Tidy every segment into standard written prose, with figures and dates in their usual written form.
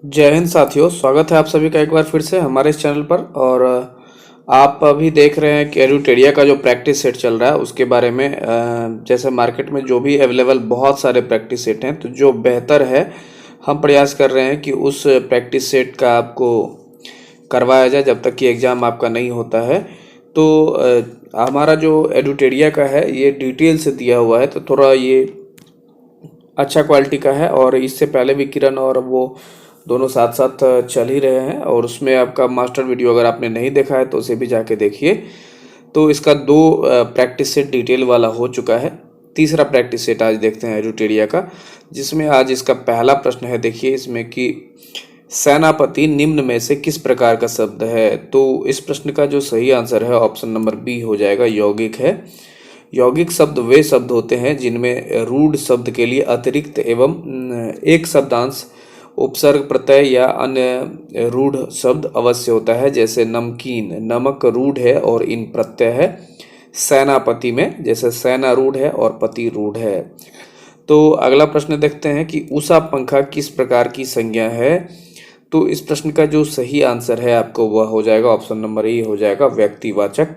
जय हिंद साथियों, स्वागत है आप सभी का एक बार फिर से हमारे इस चैनल पर। और आप अभी देख रहे हैं कि एडुटेरिया का जो प्रैक्टिस सेट चल रहा है उसके बारे में। जैसे मार्केट में जो भी अवेलेबल बहुत सारे प्रैक्टिस सेट हैं, तो जो बेहतर है हम प्रयास कर रहे हैं कि उस प्रैक्टिस सेट का आपको करवाया जाए जब तक कि एग्ज़ाम आपका नहीं होता है। तो हमारा जो एडुटेरिया का है ये डिटेल से दिया हुआ है, तो थोड़ा ये अच्छा क्वालिटी का है। और इससे पहले भी किरण और वो दोनों साथ साथ चल ही रहे हैं, और उसमें आपका मास्टर वीडियो अगर आपने नहीं देखा है तो उसे भी जाके देखिए। तो इसका दो प्रैक्टिस सेट डिटेल वाला हो चुका है। तीसरा प्रैक्टिस सेट आज देखते हैं एडुटेरिया का, जिसमें आज इसका पहला प्रश्न है। देखिए इसमें कि सेनापति निम्न में से किस प्रकार का शब्द है। तो इस प्रश्न का जो सही आंसर है ऑप्शन नंबर बी हो जाएगा, यौगिक है। यौगिक शब्द वे शब्द होते हैं जिनमें रूढ़ शब्द के लिए अतिरिक्त एवं एक शब्दांश, उपसर्ग, प्रत्यय या अन्य रूढ़ शब्द अवश्य होता है। जैसे नमकीन, नमक रूढ़ है और इन प्रत्यय है। सेनापति में जैसे सेना रूढ़ है और पति रूढ़ है। तो अगला प्रश्न देखते हैं कि उषा पंखा किस प्रकार की संज्ञा है। तो इस प्रश्न का जो सही आंसर है आपको वह हो जाएगा ऑप्शन नंबर ए हो जाएगा, व्यक्तिवाचक।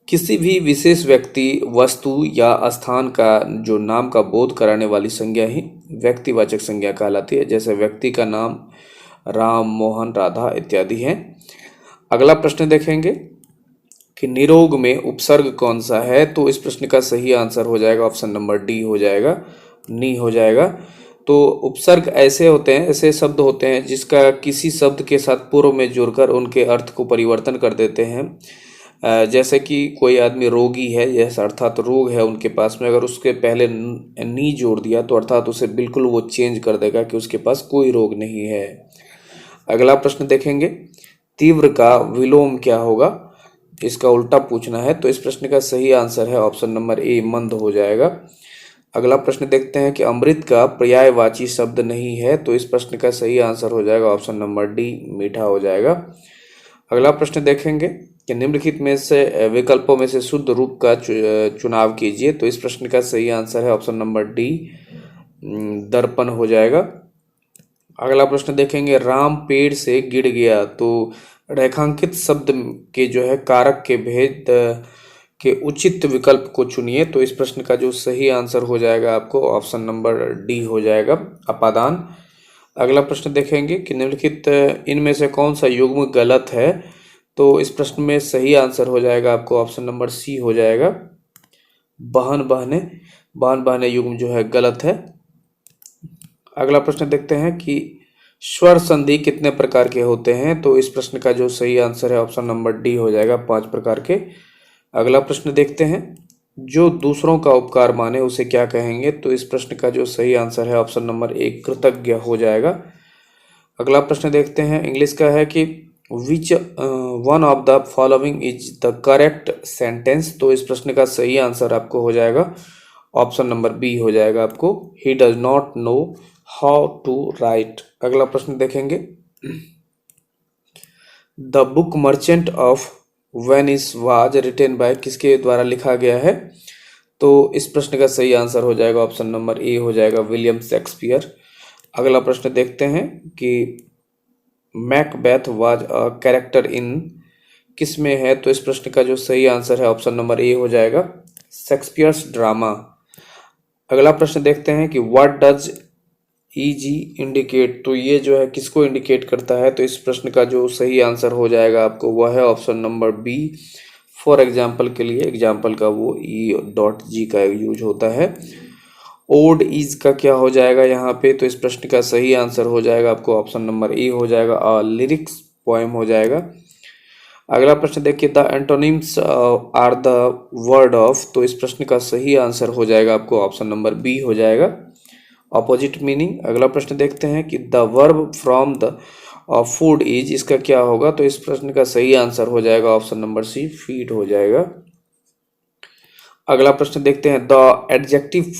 किसी भी विशेष व्यक्ति, वस्तु या स्थान का जो नाम का बोध कराने वाली संज्ञा ही व्यक्तिवाचक संज्ञा कहलाती है। जैसे व्यक्ति का नाम राम, मोहन, राधा इत्यादि हैं। अगला प्रश्न देखेंगे कि निरोग में उपसर्ग कौन सा है। तो इस प्रश्न का सही आंसर हो जाएगा ऑप्शन नंबर डी हो जाएगा, नी हो जाएगा। तो उपसर्ग ऐसे होते हैं, ऐसे शब्द होते हैं जिसका किसी शब्द के साथ पूर्व में जुड़कर उनके अर्थ को परिवर्तन कर देते हैं। जैसे कि कोई आदमी रोगी है, जैसे अर्थात रोग है उनके पास में, अगर उसके पहले नी जोड़ दिया तो अर्थात उसे बिल्कुल वो चेंज कर देगा कि उसके पास कोई रोग नहीं है। अगला प्रश्न देखेंगे, तीव्र का विलोम क्या होगा। इसका उल्टा पूछना है। तो इस प्रश्न का सही आंसर है ऑप्शन नंबर ए, मंद हो जाएगा। अगला प्रश्न देखते हैं कि अमृत का पर्यायवाची शब्द नहीं है। तो इस प्रश्न का सही आंसर हो जाएगा ऑप्शन नंबर डी, मीठा हो जाएगा। अगला प्रश्न देखेंगे कि निम्नलिखित में से विकल्पों में से शुद्ध रूप का चुनाव कीजिए। तो इस प्रश्न का सही आंसर है ऑप्शन नंबर डी, दर्पण हो जाएगा। अगला प्रश्न देखेंगे, राम पेड़ से गिर गया। तो रेखांकित शब्द के जो है कारक के भेद के उचित विकल्प को चुनिए। तो इस प्रश्न का जो सही आंसर हो जाएगा आपको ऑप्शन नंबर डी हो जाएगा, अपादान। अगला प्रश्न देखेंगे कि निम्नलिखित इनमें से कौन सा युग्म गलत है। तो इस प्रश्न में सही आंसर हो जाएगा आपको ऑप्शन नंबर सी हो जाएगा, बहन बहने। बहन बहने युग्म जो है गलत है। अगला प्रश्न देखते हैं कि स्वर संधि कितने प्रकार के होते हैं। तो इस प्रश्न का जो सही आंसर है ऑप्शन नंबर डी हो जाएगा, 5 प्रकार के। अगला प्रश्न देखते हैं, जो दूसरों का उपकार माने उसे क्या कहेंगे। तो इस प्रश्न का जो सही आंसर है ऑप्शन नंबर ए, कृतज्ञ हो जाएगा। अगला प्रश्न देखते हैं, इंग्लिश का है कि which one of the following is the correct sentence. तो इस प्रश्न का सही आंसर आपको हो जाएगा ऑप्शन नंबर बी हो जाएगा आपको, he does not know how to write. अगला प्रश्न देखेंगे, the book Merchant of Venice was written by, किसके द्वारा लिखा गया है। तो इस प्रश्न का सही आंसर हो जाएगा ऑप्शन नंबर ए हो जाएगा, विलियम शेक्सपियर। अगला प्रश्न देखते हैं कि Macbeth was a character in, किस में है। तो इस प्रश्न का जो सही आंसर है ऑप्शन नंबर ए हो जाएगा, शेक्सपियर्स ड्रामा। अगला प्रश्न देखते हैं कि व्हाट डज ईजी इंडिकेट। तो ये जो है किसको इंडिकेट करता है। तो इस प्रश्न का जो सही आंसर हो जाएगा आपको वह है option number B, for example के लिए एग्जाम्पल का वो ई डॉट जी का यूज होता है। ओड इज का क्या हो जाएगा यहाँ पे। तो इस प्रश्न का सही आंसर हो जाएगा आपको ऑप्शन नंबर ए हो जाएगा, लिरिक्स पोएम हो जाएगा। अगला प्रश्न देखिए, the antonyms are the word of. तो इस प्रश्न का सही आंसर हो जाएगा आपको ऑप्शन नंबर बी हो जाएगा, ऑपोजिट मीनिंग। अगला प्रश्न देखते हैं कि the verb from the food is, इसका क्या होगा। तो इस प्रश्न का सही आंसर हो जाएगा ऑप्शन नंबर सी, फीड हो जाएगा। अगला प्रश्न देखते हैं, the adjective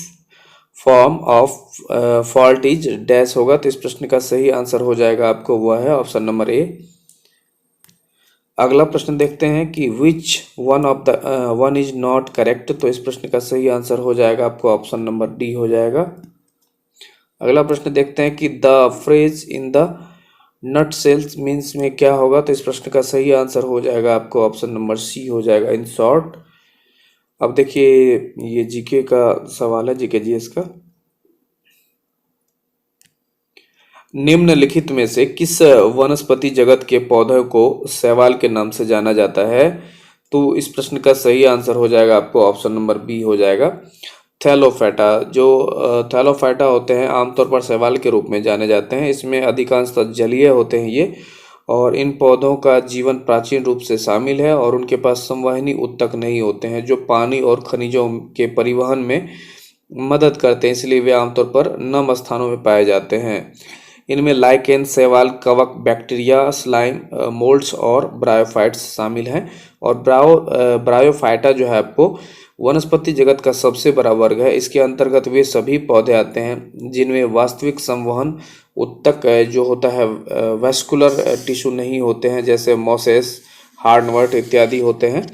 form of fault is dash होगा। तो इस प्रश्न का सही आंसर हो जाएगा आपको वह है ऑप्शन नंबर ए। अगला प्रश्न देखते हैं कि which one of the one is not correct. तो इस प्रश्न का सही आंसर हो जाएगा आपको ऑप्शन नंबर डी हो जाएगा। अगला प्रश्न देखते हैं कि the phrase in the nut shells means में क्या होगा? तो इस प्रश्न का सही आंसर हो जाएगा आपको ऑप्शन नंबर सी हो जाएगा, इन शॉर्ट। अब देखिए, ये जीके का सवाल है, जीके जीएस का। निम्नलिखित में से किस वनस्पति जगत के पौधे को शैवाल के नाम से जाना जाता है? तो इस प्रश्न का सही आंसर हो जाएगा आपको ऑप्शन नंबर बी हो जाएगा, थैलोफाइटा। जो थैलोफाइटा होते हैं आमतौर पर शैवाल के रूप में जाने जाते हैं। इसमें अधिकांशतः जलीय होते हैं ये, और इन पौधों का जीवन प्राचीन रूप से शामिल है, और उनके पास संवहनी उत्तक नहीं होते हैं जो पानी और खनिजों के परिवहन में मदद करते हैं, इसलिए वे आमतौर पर नम स्थानों में पाए जाते हैं। इनमें लाइकेन, शैवाल, कवक, बैक्टीरिया, स्लाइम, मोल्ड्स और ब्रायोफाइट्स शामिल हैं। और ब्रायोफाइटा जो है आपको वनस्पति जगत का सबसे बड़ा वर्ग है। इसके अंतर्गत वे सभी पौधे आते हैं जिनमें वास्तविक संवहन उत्तक जो होता है वैस्कुलर टिश्यू नहीं होते हैं, जैसे मॉसेस, हार्डनवर्ट इत्यादि होते हैं।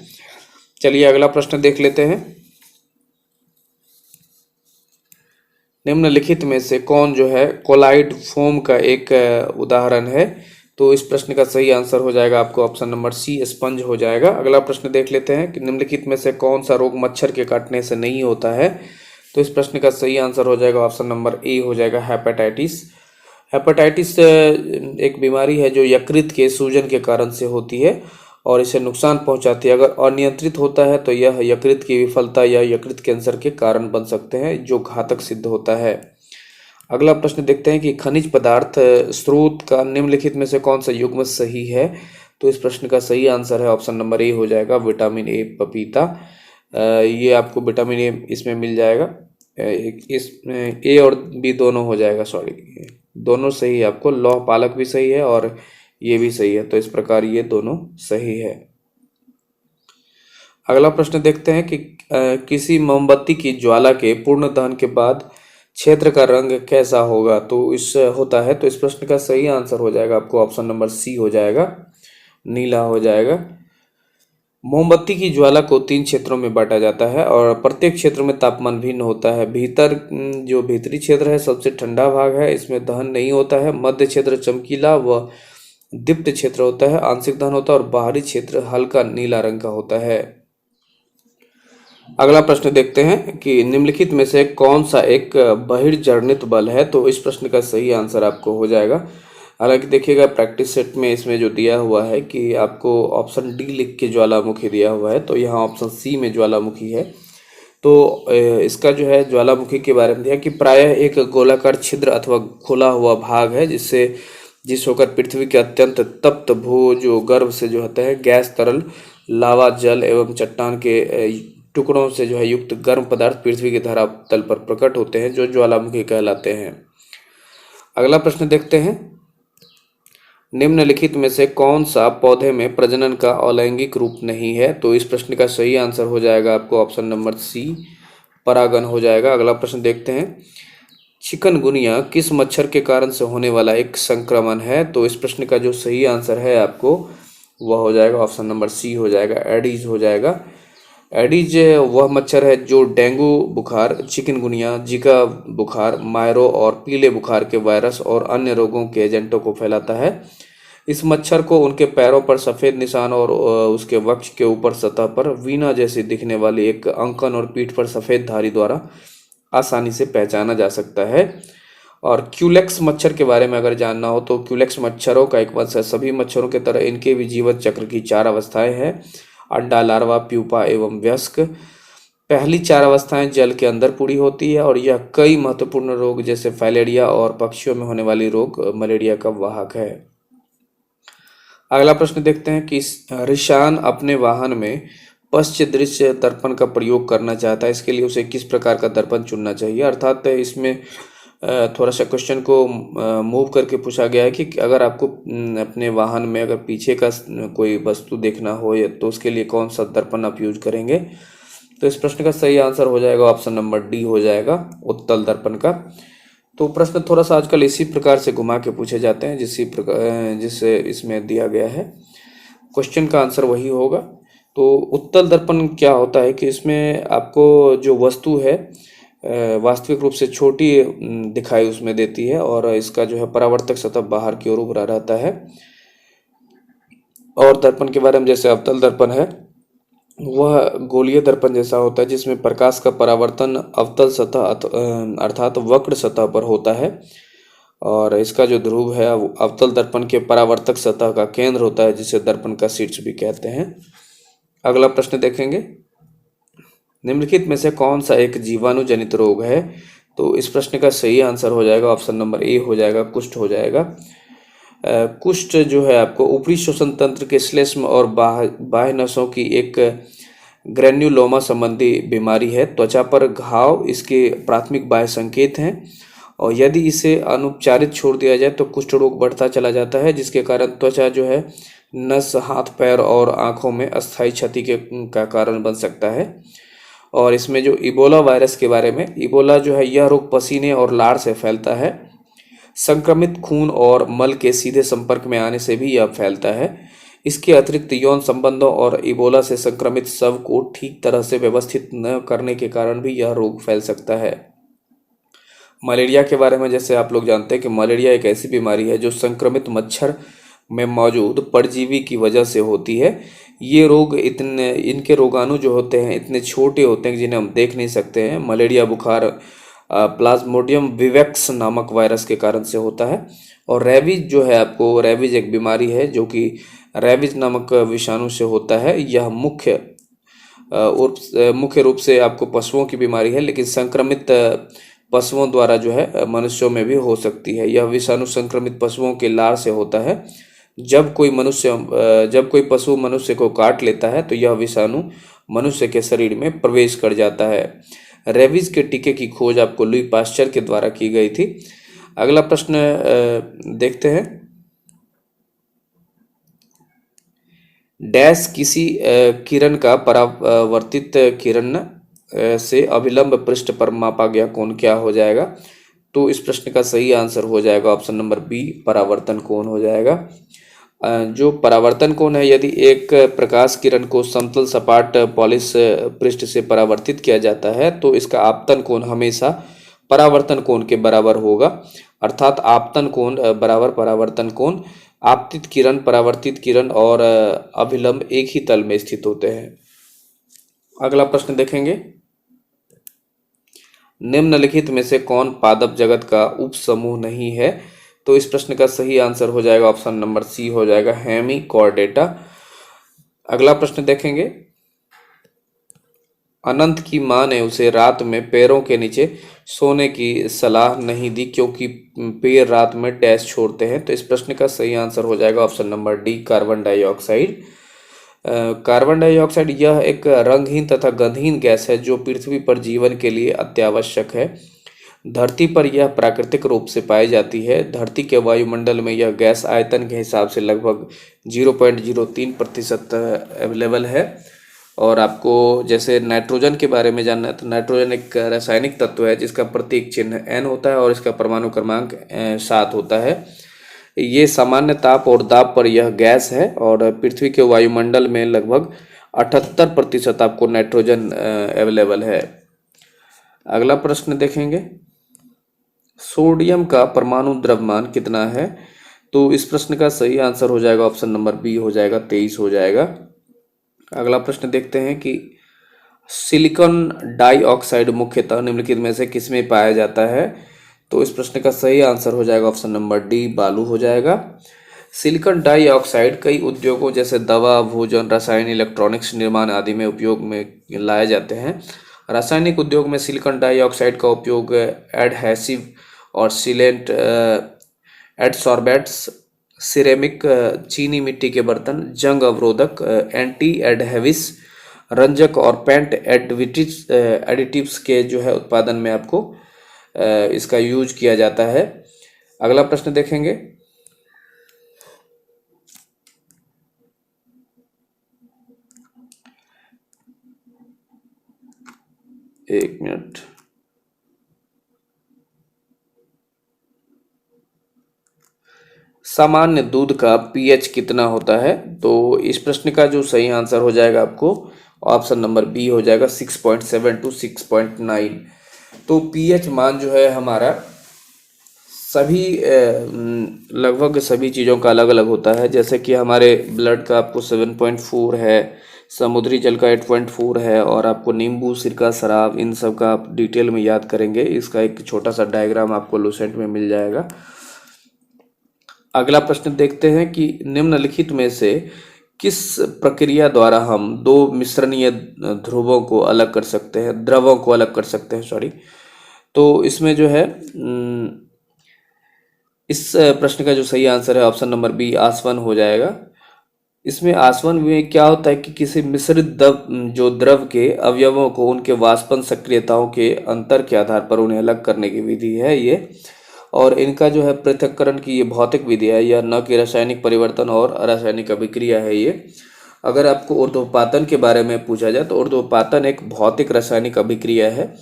चलिए अगला प्रश्न देख लेते हैं। निम्नलिखित में से कौन जो है कोलाइड फोम का एक उदाहरण है? तो इस प्रश्न का सही आंसर हो जाएगा आपको ऑप्शन नंबर सी, स्पंज हो जाएगा। अगला प्रश्न देख लेते हैं कि निम्नलिखित में से कौन सा रोग मच्छर के काटने से नहीं होता है? तो इस प्रश्न का सही आंसर हो जाएगा ऑप्शन नंबर ए हो जाएगा, हेपेटाइटिस। हेपेटाइटिस एक बीमारी है जो यकृत के सूजन के कारण से होती है और इसे नुकसान पहुंचाती है। अगर अनियंत्रित होता है तो यह यकृत की विफलता या यकृत कैंसर के कारण बन सकते हैं, जो घातक सिद्ध होता है। अगला प्रश्न देखते हैं कि खनिज पदार्थ स्रोत का निम्नलिखित में से कौन सा युग्म सही है? तो इस प्रश्न का सही आंसर है ऑप्शन नंबर ए हो जाएगा, विटामिन ए, पपीता। ये आपको विटामिन ए इसमें मिल जाएगा। इसमें ए और बी दोनों हो जाएगा, सॉरी दोनों सही है आपको। लौह पालक भी सही है और ये भी सही है, तो इस प्रकार ये दोनों सही है। अगला प्रश्न देखते हैं कि किसी मोमबत्ती की ज्वाला के पूर्ण दहन के बाद क्षेत्र का रंग कैसा होगा? तो इस होता है, तो इस प्रश्न का सही आंसर हो जाएगा आपको ऑप्शन नंबर सी हो जाएगा, नीला हो जाएगा। मोमबत्ती की ज्वाला को 3 क्षेत्रों में बांटा जाता है और प्रत्येक क्षेत्र में तापमान भिन्न होता है। भीतर जो भीतरी क्षेत्र है सबसे ठंडा भाग है, इसमें दहन नहीं होता है। मध्य क्षेत्र चमकीला व दीप्त क्षेत्र होता है, आंशिक दहन होता है, और बाहरी क्षेत्र हल्का नीला रंग का होता है। अगला प्रश्न देखते हैं कि निम्नलिखित में से कौन सा एक बहिर्जनित बल है? तो इस प्रश्न का सही आंसर आपको हो जाएगा। हालांकि देखिएगा प्रैक्टिस सेट में इसमें जो दिया हुआ है कि आपको ऑप्शन डी लिख के ज्वालामुखी दिया हुआ है, तो यहाँ ऑप्शन सी में ज्वालामुखी है। तो इसका जो है ज्वालामुखी के बारे में दिया कि प्रायः एक गोलाकार छिद्र अथवा खुला हुआ भाग है जिस होकर पृथ्वी के अत्यंत तप्त भू जो गर्भ से जो होता है गैस, तरल, लावा, जल एवं चट्टान के टुकड़ों से जो है युक्त गर्म पदार्थ पृथ्वी के धरातल पर प्रकट होते हैं, जो ज्वालामुखी कहलाते हैं। अगला प्रश्न देखते हैं, निम्नलिखित में से कौन सा पौधे में प्रजनन का अलैंगिक रूप नहीं है? तो इस प्रश्न का सही आंसर हो जाएगा आपको ऑप्शन नंबर सी, परागन हो जाएगा। अगला प्रश्न देखते हैं, चिकनगुनिया किस मच्छर के कारण से होने वाला एक संक्रमण है? तो इस प्रश्न का जो सही आंसर है आपको वह हो जाएगा ऑप्शन नंबर सी हो जाएगा, एडीज हो जाएगा। एडीज वह मच्छर है जो डेंगू बुखार, चिकनगुनिया, जीका बुखार, मायरो और पीले बुखार के वायरस और अन्य रोगों के एजेंटों को फैलाता है। इस मच्छर को उनके पैरों पर सफ़ेद निशान और उसके वक्ष के ऊपर सतह पर वीना जैसी दिखने वाली एक अंकन और पीठ पर सफ़ेद धारी द्वारा आसानी से पहचाना जा सकता है। और क्यूलेक्स मच्छर के बारे में अगर जानना हो तो क्यूलेक्स मच्छरों का एक वंश है। सभी मच्छरों की तरह इनके भी जीवन चक्र की 4 अवस्थाएं हैं, अंडा, लार्वा, प्यूपा एवं वयस्क। पहली 4 अवस्थाएं जल के अंदर पूरी होती है और यह कई महत्वपूर्ण रोग जैसे फाइलेरिया और पक्षियों में होने वाली रोग मलेरिया का वाहक है। अगला प्रश्न देखते हैं कि रिशान अपने वाहन में पश्च दृश्य दर्पण का प्रयोग करना चाहता है, इसके लिए उसे किस प्रकार का दर्पण चुनना चाहिए? अर्थात इसमें थोड़ा सा क्वेश्चन को मूव करके पूछा गया है कि अगर आपको अपने वाहन में अगर पीछे का कोई वस्तु देखना हो तो उसके लिए कौन सा दर्पण आप यूज करेंगे? तो इस प्रश्न का सही आंसर हो जाएगा ऑप्शन नंबर डी हो जाएगा, उत्तल दर्पण का। तो प्रश्न थोड़ा सा आजकल इसी प्रकार से घुमा के पूछे जाते हैं जिससे इसमें दिया गया है, क्वेश्चन का आंसर वही होगा। तो उत्तल दर्पण क्या होता है कि इसमें आपको जो वस्तु है वास्तविक रूप से छोटी दिखाई उसमें देती है और इसका जो है परावर्तक सतह बाहर की ओर उभरा रहता है। और दर्पण के बारे में जैसे अवतल दर्पण है वह गोलीय दर्पण जैसा होता है जिसमें प्रकाश का परावर्तन अवतल सतह अर्थात वक्र सतह पर होता है और इसका जो ध्रुव है वो अवतल दर्पण के परावर्तक सतह का केंद्र होता है जिसे दर्पण का शीर्ष भी कहते हैं। अगला प्रश्न देखेंगे, निम्नलिखित में से कौन सा एक जीवाणु जनित रोग है? तो इस प्रश्न का सही आंसर हो जाएगा ऑप्शन नंबर ए हो जाएगा, कुष्ठ हो जाएगा। कुष्ठ जो है आपको ऊपरी श्वसन तंत्र के श्लेष्म और बाह्य नसों की एक ग्रेन्युलोमा संबंधी बीमारी है। त्वचा पर घाव इसके प्राथमिक बाह्य संकेत हैं और यदि इसे अनुपचारित छोड़ दिया जाए तो कुष्ठ रोग बढ़ता चला जाता है जिसके कारण त्वचा जो है नस, हाथ पैर और आंखों में अस्थायी क्षति का कारण बन सकता है। और इसमें जो इबोला वायरस के बारे में, इबोला जो है यह रोग पसीने और लार से फैलता है। संक्रमित खून और मल के सीधे संपर्क में आने से भी यह फैलता है। इसके अतिरिक्त यौन संबंधों और इबोला से संक्रमित शव को ठीक तरह से व्यवस्थित न करने के कारण भी यह रोग फैल सकता है। मलेरिया के बारे में जैसे आप लोग जानते हैं कि मलेरिया एक ऐसी बीमारी है जो संक्रमित मच्छर में मौजूद परजीवी की वजह से होती है। ये रोग इनके रोगाणु जो होते हैं इतने छोटे होते हैं जिन्हें हम देख नहीं सकते हैं। मलेरिया बुखार प्लाज्मोडियम विवेक्स नामक वायरस के कारण से होता है। और रेबीज जो है आपको, रेबीज एक बीमारी है जो कि रेबीज नामक विषाणु से होता है। यह मुख्य रूप से आपको पशुओं की बीमारी है लेकिन संक्रमित पशुओं द्वारा जो है मनुष्यों में भी हो सकती है। यह विषाणु संक्रमित पशुओं के लार से होता है। जब कोई पशु मनुष्य को काट लेता है तो यह विषाणु मनुष्य के शरीर में प्रवेश कर जाता है। रेबीज के टीके की खोज आपको लुई पास्चर के द्वारा की गई थी। अगला प्रश्न देखते हैं, डैश किसी किरण का परावर्तित किरण से अभिलंब पृष्ठ पर मापा गया कोण क्या हो जाएगा? तो इस प्रश्न का सही आंसर हो जाएगा ऑप्शन नंबर बी, परावर्तन कोण हो जाएगा। जो परावर्तन कोण है, यदि एक प्रकाश किरण को समतल सपाट पॉलिश पृष्ठ से परावर्तित किया जाता है तो इसका आपतन कोण हमेशा परावर्तन कोण के बराबर होगा। अर्थात आपतन कोण बराबर परावर्तन कोण। आपतित किरण, परावर्तित किरण और अभिलंब एक ही तल में स्थित होते हैं। अगला प्रश्न देखेंगे, निम्नलिखित में से कौन पादप जगत का उपसमूह नहीं है? तो इस प्रश्न का सही आंसर हो जाएगा ऑप्शन नंबर सी हो जाएगा, हेमिकॉर्डेटा। अगला प्रश्न देखेंगे, अनंत की मां ने उसे रात में पैरों के नीचे सोने की सलाह नहीं दी क्योंकि पैर रात में डैश छोड़ते हैं। तो इस प्रश्न का सही आंसर हो जाएगा option number D, carbon dioxide. Carbon dioxide यह एक रंगहीन तथा गंधहीन गैस है जो पृथ्वी पर जीवन के लिए अत्यावश्यक है। धरती पर यह प्राकृतिक रूप से पाई जाती है। धरती के वायुमंडल में यह गैस आयतन के हिसाब से लगभग 0.03% अवेलेबल है। और आपको जैसे नाइट्रोजन के बारे में जानना है तो नाइट्रोजन एक रासायनिक तत्व है जिसका प्रतीक चिन्ह N होता है और इसका परमाणु क्रमांक 7 होता है। ये सामान्य ताप और दाब पर यह गैस है और पृथ्वी के वायुमंडल में लगभग 78% आपको नाइट्रोजन अवेलेबल है। अगला प्रश्न देखेंगे, सोडियम का परमाणु द्रव्यमान कितना है? तो इस प्रश्न का सही आंसर हो जाएगा ऑप्शन नंबर बी हो जाएगा, 23 हो जाएगा। अगला प्रश्न देखते हैं कि सिलिकॉन डाइऑक्साइड मुख्यतः निम्नलिखित में से किसमें पाया जाता है? तो इस प्रश्न का सही आंसर हो जाएगा ऑप्शन नंबर डी, बालू हो जाएगा। सिलिकॉन डाइऑक्साइड कई उद्योगों जैसे दवा, भोजन, रसायन, इलेक्ट्रॉनिक्स निर्माण आदि में उपयोग में लाए जाते हैं। रासायनिक उद्योग में सिलिकॉन डाइऑक्साइड का उपयोग एडहेसिव और सीलेंट, एडसॉर्बेंट्स, सिरेमिक, चीनी मिट्टी के बर्तन, जंग अवरोधक, एंटी एडहेविस, रंजक और पेंट एडिटिव्स के जो है उत्पादन में आपको इसका यूज किया जाता है। अगला प्रश्न देखेंगे, एक मिनट, सामान्य दूध का पीएच कितना होता है? तो इस प्रश्न का जो सही आंसर हो जाएगा आपको ऑप्शन नंबर बी हो जाएगा, 6.7 to 6.9। तो पीएच मान जो है हमारा सभी लगभग सभी चीज़ों का अलग अलग होता है। जैसे कि हमारे ब्लड का आपको 7.4 है, समुद्री जल का 8.4 है, और आपको नींबू, सिरका, शराब, इन सब का आप डिटेल में याद करेंगे। इसका एक छोटा सा डायग्राम आपको लूसेंट में मिल जाएगा। अगला प्रश्न देखते हैं कि निम्नलिखित में से किस प्रक्रिया द्वारा हम दो मिश्रणीय ध्रुवों को अलग कर सकते हैं, द्रवों को अलग कर सकते हैं, सॉरी। तो इसमें जो है इस प्रश्न का जो सही आंसर है ऑप्शन नंबर बी, आसवन हो जाएगा। इसमें आसवन में क्या होता है कि किसी मिश्रित द्रव के अवयवों को उनके वाष्पन सक्रियताओं के अंतर के आधार पर उन्हें अलग करने की विधि है ये। और इनका जो है पृथक्करण की ये भौतिक विधि है, यह न कि रासायनिक परिवर्तन और रासायनिक अभिक्रिया है ये। अगर आपको ऊर्ध्वपातन के बारे में पूछा जाए तो ऊर्ध्वपातन एक भौतिक रासायनिक अभिक्रिया है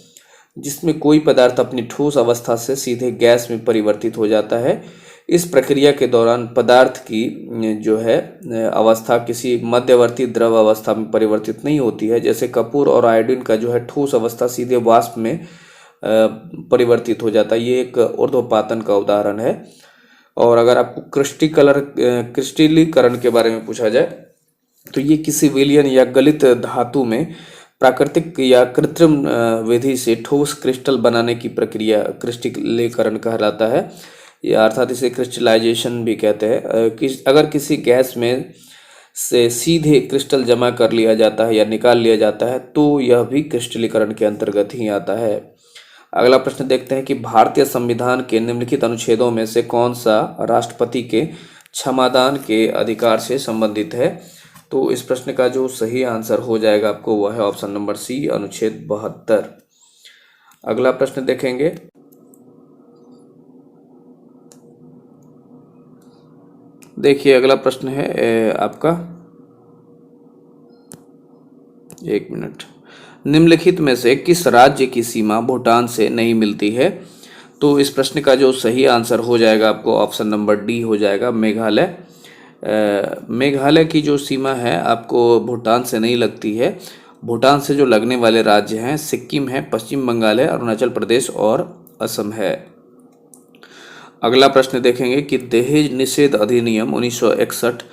जिसमें कोई पदार्थ अपनी ठोस अवस्था से सीधे गैस में परिवर्तित हो जाता है। इस प्रक्रिया के दौरान पदार्थ की जो है अवस्था किसी मध्यवर्ती द्रव अवस्था में परिवर्तित नहीं होती है। जैसे कपूर और आयोडीन का जो है ठोस अवस्था सीधे वाष्प में परिवर्तित हो जाता है। ये एक ऊर्ध्वपातन का उदाहरण है। और अगर आपको क्रिस्टलीकरण के बारे में पूछा जाए तो ये किसी विलयन या गलित धातु में प्राकृतिक या कृत्रिम विधि से ठोस क्रिस्टल बनाने की प्रक्रिया क्रिस्टलीकरण कहलाता है, या अर्थात इसे क्रिस्टलाइजेशन भी कहते हैं। अगर किसी गैस में से सीधे क्रिस्टल जमा कर लिया जाता है या निकाल लिया जाता है तो यह भी क्रिस्टलीकरण के अंतर्गत ही आता है। अगला प्रश्न देखते हैं कि भारतीय संविधान के निम्नलिखित अनुच्छेदों में से कौन सा राष्ट्रपति के क्षमादान के अधिकार से संबंधित है। तो इस प्रश्न का जो सही आंसर हो जाएगा आपको वह है ऑप्शन नंबर सी, अनुच्छेद 72। अगला प्रश्न देखेंगे। देखिए अगला प्रश्न है आपका, एक मिनट, निम्नलिखित में से किस राज्य की सीमा भूटान से नहीं मिलती है। तो इस प्रश्न का जो सही आंसर हो जाएगा आपको ऑप्शन नंबर डी हो जाएगा, मेघालय। मेघालय की जो सीमा है आपको भूटान से नहीं लगती है। भूटान से जो लगने वाले राज्य हैं सिक्किम है, पश्चिम बंगाल है, अरुणाचल प्रदेश और असम है। अगला प्रश्न देखेंगे कि दहेज निषेध अधिनियम 1961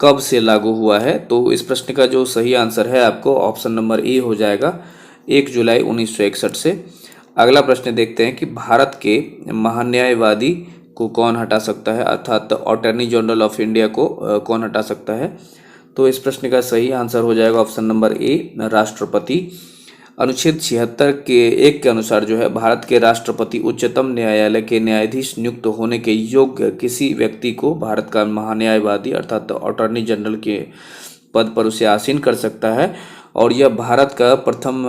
कब से लागू हुआ है। तो इस प्रश्न का जो सही आंसर है आपको ऑप्शन नंबर ए हो जाएगा, 1 जुलाई 1961 से। अगला प्रश्न देखते हैं कि भारत के महान्यायवादी को कौन हटा सकता है, अर्थात अटॉर्नी जनरल ऑफ इंडिया को कौन हटा सकता है। तो इस प्रश्न का सही आंसर हो जाएगा ऑप्शन नंबर ए, राष्ट्रपति। अनुच्छेद 76 के 1 के अनुसार जो है भारत के राष्ट्रपति उच्चतम न्यायालय के न्यायाधीश नियुक्त होने के योग्य किसी व्यक्ति को भारत का महान्यायवादी अर्थात अटॉर्नी जनरल के पद पर उसे आसीन कर सकता है। और यह भारत का प्रथम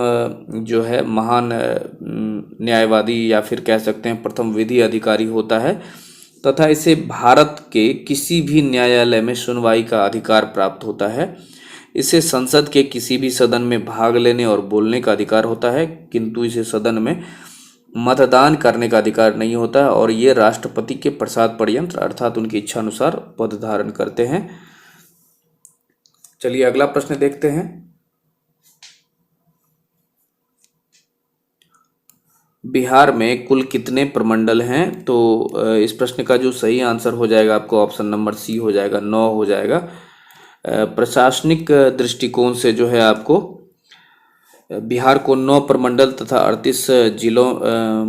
जो है महान न्यायवादी या फिर कह सकते हैं प्रथम विधि अधिकारी होता है, तथा इसे भारत के किसी भी न्यायालय में सुनवाई का अधिकार प्राप्त होता है। इसे संसद के किसी भी सदन में भाग लेने और बोलने का अधिकार होता है, किंतु इसे सदन में मतदान करने का अधिकार नहीं होता है। और ये राष्ट्रपति के प्रसाद पर्यंत अर्थात उनकी इच्छा अनुसार पद धारण करते हैं। चलिए अगला प्रश्न देखते हैं। बिहार में कुल कितने प्रमंडल हैं। तो इस प्रश्न का जो सही आंसर हो जाएगा आपको ऑप्शन नंबर सी हो जाएगा, 9 हो जाएगा। प्रशासनिक दृष्टिकोण से जो है आपको बिहार को 9 प्रमंडल तथा 38 जिलों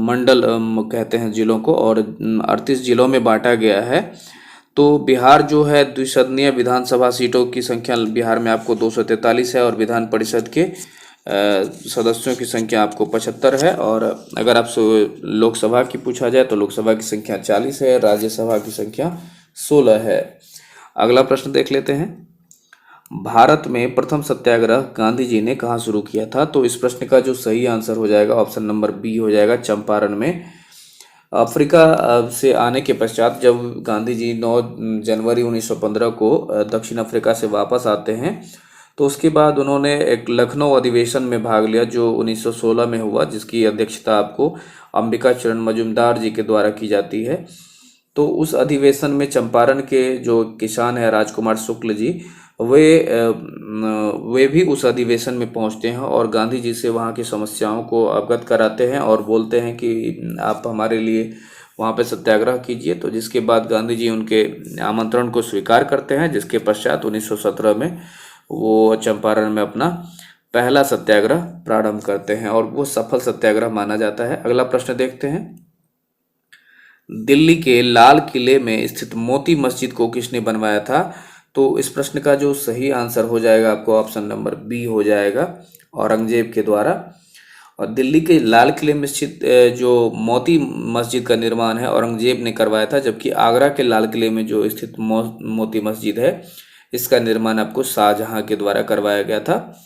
मंडल कहते हैं जिलों को, और 38 जिलों में बांटा गया है। तो बिहार जो है द्विसदनीय विधानसभा सीटों की संख्या बिहार में आपको 243 है, और विधान परिषद के सदस्यों की संख्या आपको 75 है। और अगर आपसे लोकसभा की पूछा जाए तो लोकसभा की संख्या 40 है, राज्यसभा की संख्या 16 है। अगला प्रश्न देख लेते हैं। भारत में प्रथम सत्याग्रह गांधी जी ने कहाँ शुरू किया था। तो इस प्रश्न का जो सही आंसर हो जाएगा ऑप्शन नंबर बी हो जाएगा, चंपारण में। अफ्रीका से आने के पश्चात जब गांधी जी 9 जनवरी 1915 को दक्षिण अफ्रीका से वापस आते हैं तो उसके बाद उन्होंने एक लखनऊ अधिवेशन में भाग लिया जो 1916 में हुआ, जिसकी अध्यक्षता आपको अंबिका चरण मजूमदार जी के द्वारा की जाती है। तो उस अधिवेशन में चंपारण के जो किसान है राजकुमार शुक्ल जी, वे भी उस अधिवेशन में पहुंचते हैं और गांधी जी से वहां की समस्याओं को अवगत कराते हैं और बोलते हैं कि आप हमारे लिए वहां पे सत्याग्रह कीजिए। तो जिसके बाद गांधी जी उनके आमंत्रण को स्वीकार करते हैं, जिसके पश्चात 1917 में वो चंपारण में अपना पहला सत्याग्रह प्रारंभ करते हैं और वो सफल सत्याग्रह माना जाता है। अगला प्रश्न देखते हैं। दिल्ली के लाल किले में स्थित मोती मस्जिद को किसने बनवाया था? तो इस प्रश्न का जो सही आंसर हो जाएगा आपको ऑप्शन नंबर बी हो जाएगा, औरंगजेब के द्वारा। और दिल्ली के लाल किले में स्थित जो मोती मस्जिद का निर्माण है औरंगजेब ने करवाया था, जबकि आगरा के लाल किले में जो स्थित मोती मस्जिद है इसका निर्माण आपको शाहजहां के द्वारा करवाया गया था।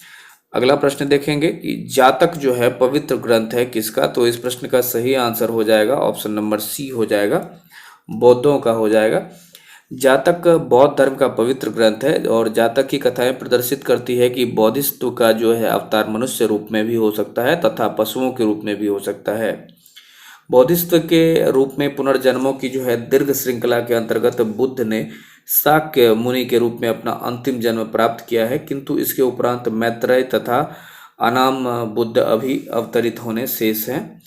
अगला प्रश्न देखेंगे कि जातक जो है पवित्र ग्रंथ है किसका? तो इस प्रश्न का सही आंसर हो जाएगा ऑप्शन नंबर सी हो जाएगा, बौद्धों का हो जाएगा। जातक बौद्ध धर्म का पवित्र ग्रंथ है और जातक की कथाएं प्रदर्शित करती है कि बौद्धिस्त्व का जो है अवतार मनुष्य रूप में भी हो सकता है तथा पशुओं के रूप में भी हो सकता है। बौद्धिस्त्व के रूप में पुनर्जन्मों की जो है दीर्घ श्रृंखला के अंतर्गत बुद्ध ने शाक्य मुनि के रूप में अपना अंतिम जन्म प्राप्त किया है, किंतु इसके उपरांत मैत्रेय तथा अनाम बुद्ध अभी अवतरित होने शेष हैं।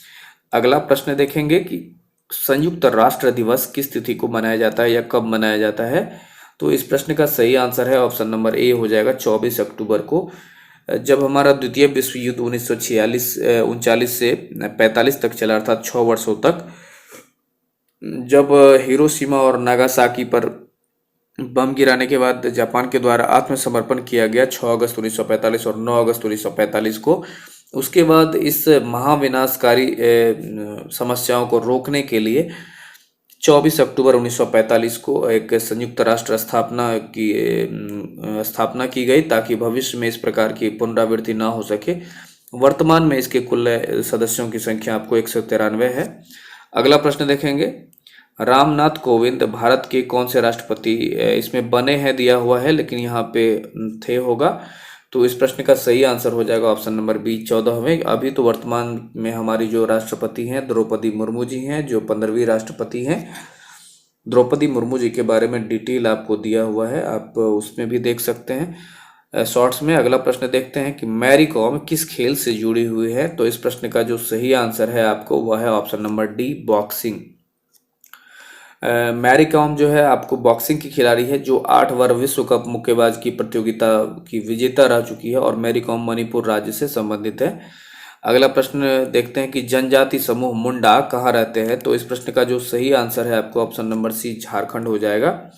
अगला प्रश्न देखेंगे कि संयुक्त राष्ट्र दिवस किस तिथि को मनाया जाता है या कब मनाया जाता है? तो इस प्रश्न का सही आंसर है ऑप्शन नंबर ए हो जाएगा, 24 अक्टूबर को। जब हमारा द्वितीय विश्व युद्ध 1939 से 45 तक चला, अर्थात 6 वर्षों तक, जब हिरोशिमा और नागासाकी पर बम गिराने के बाद जापान के द्वारा आत्मसमर्पण किया गया 6 अगस्त 1945 और 9 अगस्त 1945 को, उसके बाद इस महाविनाशकारी समस्याओं को रोकने के लिए 24 अक्टूबर 1945 को एक संयुक्त राष्ट्र स्थापना की गई ताकि भविष्य में इस प्रकार की पुनरावृत्ति ना हो सके। वर्तमान में इसके कुल सदस्यों की संख्या आपको 193 है। अगला प्रश्न देखेंगे। रामनाथ कोविंद भारत के कौन से राष्ट्रपति, इसमें बने हैं दिया हुआ है लेकिन यहाँ पे थे होगा, तो इस प्रश्न का सही आंसर हो जाएगा ऑप्शन नंबर बी, 14वें। अभी तो वर्तमान में हमारी जो राष्ट्रपति हैं द्रौपदी मुर्मू जी हैं, जो 15वीं राष्ट्रपति हैं। द्रौपदी मुर्मू जी के बारे में डिटेल आपको दिया हुआ है, आप उसमें भी देख सकते हैं शॉर्ट्स में। अगला प्रश्न देखते हैं कि मैरी कॉम किस खेल से जुड़ी हुई है? तो इस प्रश्न का जो सही आंसर है आपको वह है option number D, boxing. Mary Kom जो है आपको बॉक्सिंग की खिलाड़ी है जो 8 बार विश्व कप मुक्केबाज की प्रतियोगिता की विजेता रह चुकी है और मैरी कॉम मणिपुर राज्य से संबंधित है। अगला प्रश्न देखते हैं कि जनजाति समूह मुंडा कहाँ रहते हैं? तो इस प्रश्न का जो सही आंसर है आपको ऑप्शन नंबर सी, झारखंड हो जाएगा।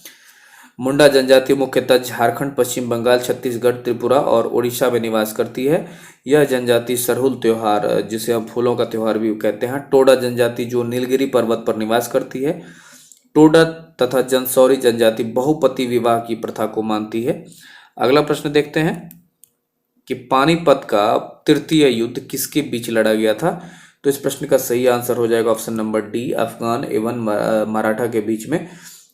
मुंडा जनजाति मुख्यतः झारखंड, पश्चिम बंगाल, छत्तीसगढ़, त्रिपुरा और उड़ीसा में निवास करती है। यह जनजाति सरहुल त्योहार, जिसे हम फूलों का त्योहार भी कहते हैं, टोडा जनजाति जो नीलगिरी पर्वत पर निवास करती है, टोडा तथा जनसौरी जनजाति बहुपति विवाह की प्रथा को मानती है। अगला प्रश्न देखते हैं कि पानीपत का तृतीय युद्ध किसके बीच लड़ा गया था? तो इस प्रश्न का सही आंसर हो जाएगा ऑप्शन नंबर डी, अफगान एवं मराठा के बीच में।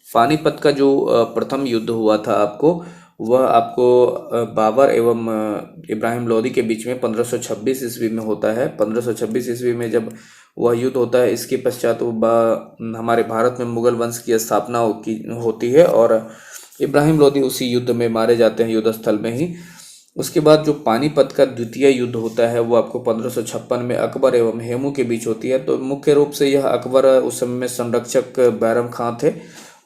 पानीपत का जो प्रथम युद्ध हुआ था वह आपको बाबर एवं इब्राहिम लोदी के बीच में 1526 ईस्वी में होता है। 1526 ईस्वी में जब वह युद्ध होता है, इसके पश्चात हमारे भारत में मुगल वंश की स्थापना होती है और इब्राहिम लोदी उसी युद्ध में मारे जाते हैं, युद्ध स्थल में ही। उसके बाद जो पानीपत का द्वितीय युद्ध होता है वो आपको 1556 में अकबर एवं हेमू के बीच होती है। तो मुख्य रूप से यह अकबर उस समय में संरक्षक बैरम खां थे,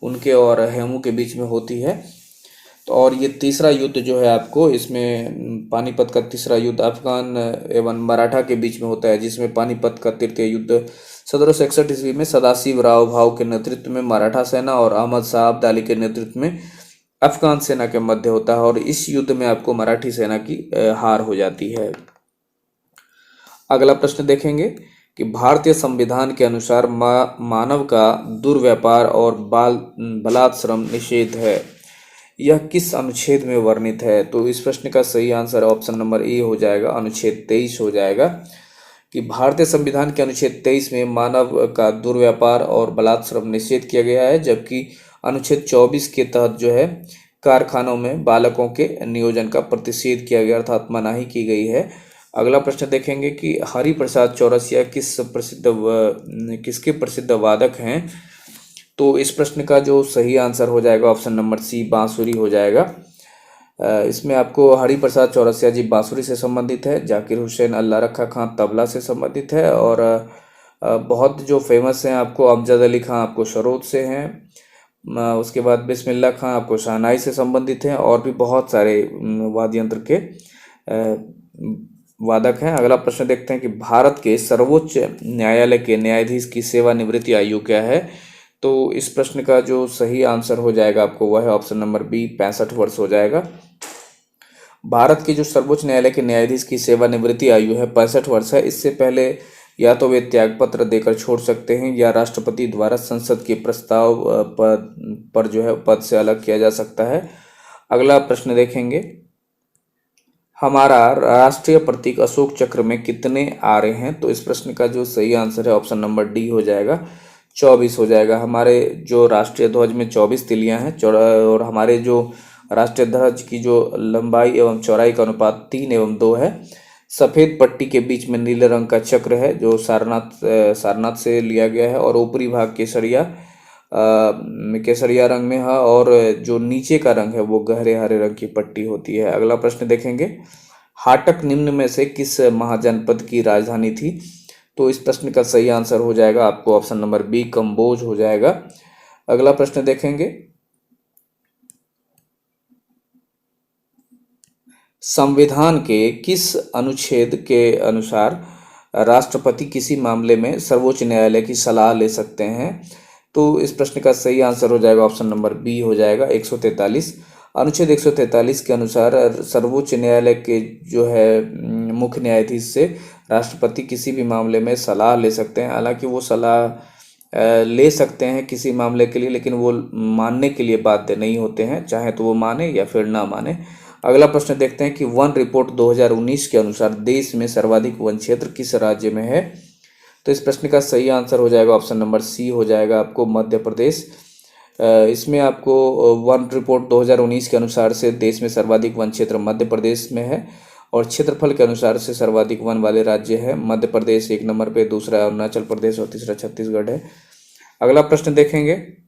उनके और हेमू के बीच में होती है। तो और ये तीसरा युद्ध जो है आपको, इसमें पानीपत का तीसरा युद्ध अफगान एवं मराठा के बीच में होता है, जिसमें पानीपत का तृतीय युद्ध 1761 ईस्वी में सदाशिव राव भाव के नेतृत्व में मराठा सेना और अहमद शाह अब्दाली के नेतृत्व में अफगान सेना के मध्य होता है और इस युद्ध में आपको मराठी सेना की हार हो जाती है। अगला प्रश्न देखेंगे कि भारतीय संविधान के अनुसार मानव का दुर्व्यापार और बलात्श्रम निषेध है, यह किस अनुच्छेद में वर्णित है? तो इस प्रश्न का सही आंसर ऑप्शन नंबर ए हो जाएगा, अनुच्छेद 23 हो जाएगा। कि भारतीय संविधान के अनुच्छेद 23 में मानव का दुर्व्यापार और बलात्श्रम निषेध किया गया है, जबकि अनुच्छेद 24 के तहत जो है कारखानों में बालकों के नियोजन का प्रतिषेध किया गया, अर्थात मनाही की गई है। अगला प्रश्न देखेंगे कि हरिप्रसाद चौरसिया किसके प्रसिद्ध वादक हैं? तो इस प्रश्न का जो सही आंसर हो जाएगा ऑप्शन नंबर सी, बांसुरी हो जाएगा। इसमें आपको हरि प्रसाद चौरसिया जी बांसुरी से संबंधित है, जाकिर हुसैन अल्लाह रखा खां तबला से संबंधित है, और बहुत जो फेमस हैं आपको अमजद अली खां आपको सरोद से हैं। उसके बाद बिस्मिल्लाह खां आपको शहनाई से संबंधित हैं, और भी बहुत सारे वाद्य यंत्र के वादक हैं। अगला प्रश्न देखते हैं कि भारत के सर्वोच्च न्यायालय के न्यायाधीश की सेवानिवृत्ति आयु क्या है। तो इस प्रश्न का जो सही आंसर हो जाएगा आपको वह है ऑप्शन नंबर बी, 65 वर्ष हो जाएगा। भारत के जो सर्वोच्च न्यायालय के न्यायाधीश की सेवानिवृत्ति आयु है 65 वर्ष है। इससे पहले या तो वे त्यागपत्र देकर छोड़ सकते हैं, या राष्ट्रपति द्वारा संसद के प्रस्ताव पर जो है पद से अलग किया जा सकता है। अगला प्रश्न देखेंगे, हमारा राष्ट्रीय प्रतीक अशोक चक्र में कितने आरे हैं। तो इस प्रश्न का जो सही आंसर है ऑप्शन नंबर डी हो जाएगा, 24 हो जाएगा। हमारे जो राष्ट्रीय ध्वज में 24 तिलियां हैं, और हमारे जो राष्ट्रीय ध्वज की जो लंबाई एवं चौड़ाई का अनुपात 3:2 है। सफ़ेद पट्टी के बीच में नीले रंग का चक्र है जो सारनाथ से लिया गया है, और ऊपरी भाग केसरिया रंग में है, और जो नीचे का रंग है वो गहरे हरे रंग की पट्टी होती है। अगला प्रश्न देखेंगे, हाटक निम्न में से किस महाजनपद की राजधानी थी। तो इस प्रश्न का सही आंसर हो जाएगा आपको ऑप्शन नंबर बी, कंबोज हो जाएगा। अगला प्रश्न देखेंगे, संविधान के किस अनुच्छेद के अनुसार राष्ट्रपति किसी मामले में सर्वोच्च न्यायालय की सलाह ले सकते हैं। तो इस प्रश्न का सही आंसर हो जाएगा ऑप्शन नंबर बी हो जाएगा, 143। अनुच्छेद 143 के अनुसार सर्वोच्च न्यायालय के जो है मुख्य न्यायाधीश से राष्ट्रपति किसी भी मामले में सलाह ले सकते हैं। हालांकि वो सलाह ले सकते हैं किसी मामले के लिए, लेकिन वो मानने के लिए बाध्य नहीं होते हैं, चाहे तो वो माने या फिर ना माने। अगला प्रश्न देखते हैं कि वन रिपोर्ट 2019 के अनुसार देश में सर्वाधिक वन क्षेत्र किस राज्य में है। तो इस प्रश्न का सही आंसर हो जाएगा ऑप्शन नंबर सी हो जाएगा आपको, मध्य प्रदेश। इसमें आपको वन रिपोर्ट 2019 के अनुसार से देश में सर्वाधिक वन क्षेत्र मध्य प्रदेश में है, और क्षेत्रफल के अनुसार से सर्वाधिक वन वाले राज्य है मध्य प्रदेश 1 नंबर पे, दूसरा अरुणाचल प्रदेश और तीसरा छत्तीसगढ़ है। अगला प्रश्न देखेंगे,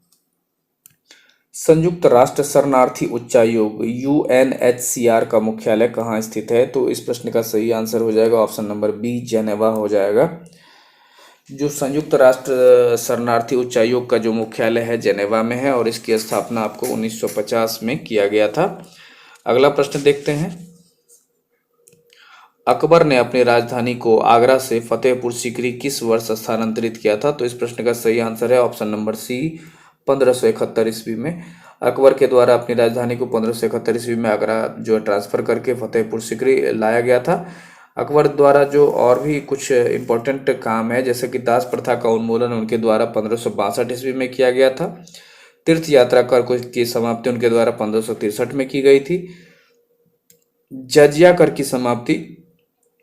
संयुक्त राष्ट्र शरणार्थी उच्चायोग UNHCR का मुख्यालय कहाँ स्थित है। तो इस प्रश्न का सही आंसर हो जाएगा ऑप्शन नंबर बी, जेनेवा हो जाएगा। जो संयुक्त राष्ट्र शरणार्थी उच्चायोग का जो मुख्यालय है जेनेवा में है, और इसकी स्थापना आपको 1950 में किया गया था। अगला प्रश्न देखते हैं, अकबर ने अपनी राजधानी को आगरा से फतेहपुर सीकरी किस वर्ष स्थानांतरित किया था। तो इस प्रश्न का सही आंसर है ऑप्शन नंबर सी, 1571 ईस्वी में। अकबर के द्वारा अपनी राजधानी को 1571 ईस्वी में आगरा जो ट्रांसफर करके फतेहपुर सीकरी लाया गया था। अकबर द्वारा जो और भी कुछ इम्पोर्टेंट काम है, जैसे कि दास प्रथा का उन्मूलन उनके द्वारा 1562 ईस्वी में किया गया था। तीर्थ यात्रा कर की समाप्ति उनके द्वारा 1563 में की गई थी। जजिया कर की समाप्ति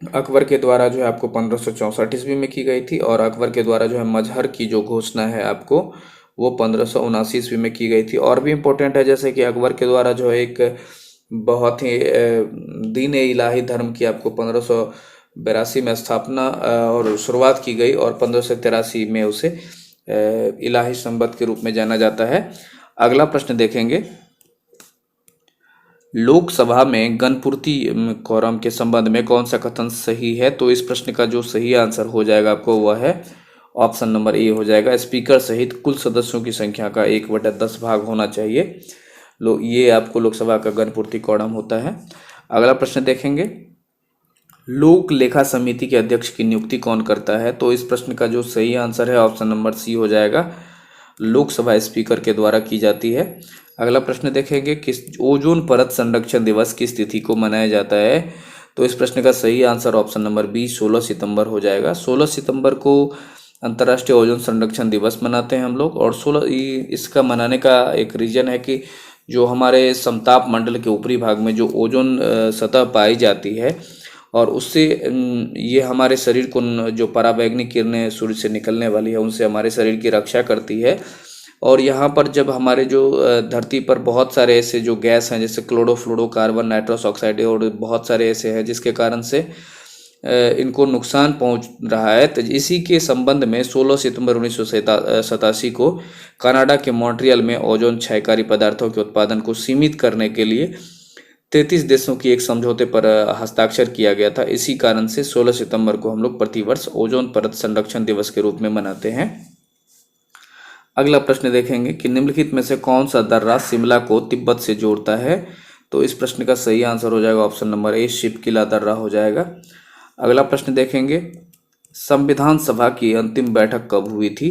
अकबर के द्वारा जो है आपको 1564 ईस्वी में की गई थी, और अकबर के द्वारा जो है मजहर की जो घोषणा है आपको वो 1579 ईस्वी में की गई थी। और भी इम्पोर्टेंट है, जैसे कि अकबर के द्वारा जो है एक बहुत ही दीन इलाही धर्म की आपको 1582 में स्थापना और शुरुआत की गई, और 1583 में उसे इलाही संबत के रूप में जाना जाता है। अगला प्रश्न देखेंगे, लोकसभा में गणपूर्ति कोरम के संबंध में कौन सा कथन सही है। तो इस प्रश्न का जो सही आंसर हो जाएगा आपको वह है ऑप्शन नंबर ए हो जाएगा, स्पीकर सहित कुल सदस्यों की संख्या का 1/10 भाग होना चाहिए। ये आपको लोकसभा का गणपूर्ति कोरम होता है। अगला प्रश्न देखेंगे, लोक लेखा समिति के अध्यक्ष की नियुक्ति कौन करता है। तो इस प्रश्न का जो सही आंसर है ऑप्शन नंबर सी हो जाएगा, लोकसभा स्पीकर के द्वारा की जाती है। अगला प्रश्न देखेंगे, किस ओजोन परत संरक्षण दिवस किस तिथि को मनाया जाता है। तो इस प्रश्न का सही आंसर ऑप्शन नंबर बी, 16 सितंबर हो जाएगा। 16 सितंबर को अंतर्राष्ट्रीय ओजोन संरक्षण दिवस मनाते हैं हम लोग, और 16 इसका मनाने का एक रीजन है कि जो हमारे समताप मंडल के ऊपरी भाग में जो ओजोन सतह पाई जाती है, और उससे ये हमारे शरीर को जो पराबैंगनी किरणें सूर्य से निकलने वाली है उनसे हमारे शरीर की रक्षा करती है। और यहाँ पर जब हमारे जो धरती पर बहुत सारे ऐसे जो गैस हैं, जैसे क्लोरोफ्लोरोकार्बन, नाइट्रस ऑक्साइड और बहुत सारे ऐसे हैं जिसके कारण से इनको नुकसान पहुंच रहा है, तो इसी के संबंध में 16 सितंबर 1987 को कनाडा के मॉन्ट्रियल में ओजोन क्षयकारी पदार्थों के उत्पादन को सीमित करने के लिए 33 देशों की एक समझौते पर हस्ताक्षर किया गया था। इसी कारण से 16 सितंबर को हम लोग प्रतिवर्ष ओजोन परत संरक्षण दिवस के रूप में मनाते हैं। अगला प्रश्न देखेंगे कि निम्नलिखित में से कौन सा दर्रा शिमला को तिब्बत से जोड़ता है। तो इस प्रश्न का सही आंसर हो जाएगा ऑप्शन नंबर ए, शिवकिला दर्रा हो जाएगा। अगला प्रश्न देखेंगे, संविधान सभा की अंतिम बैठक कब हुई थी।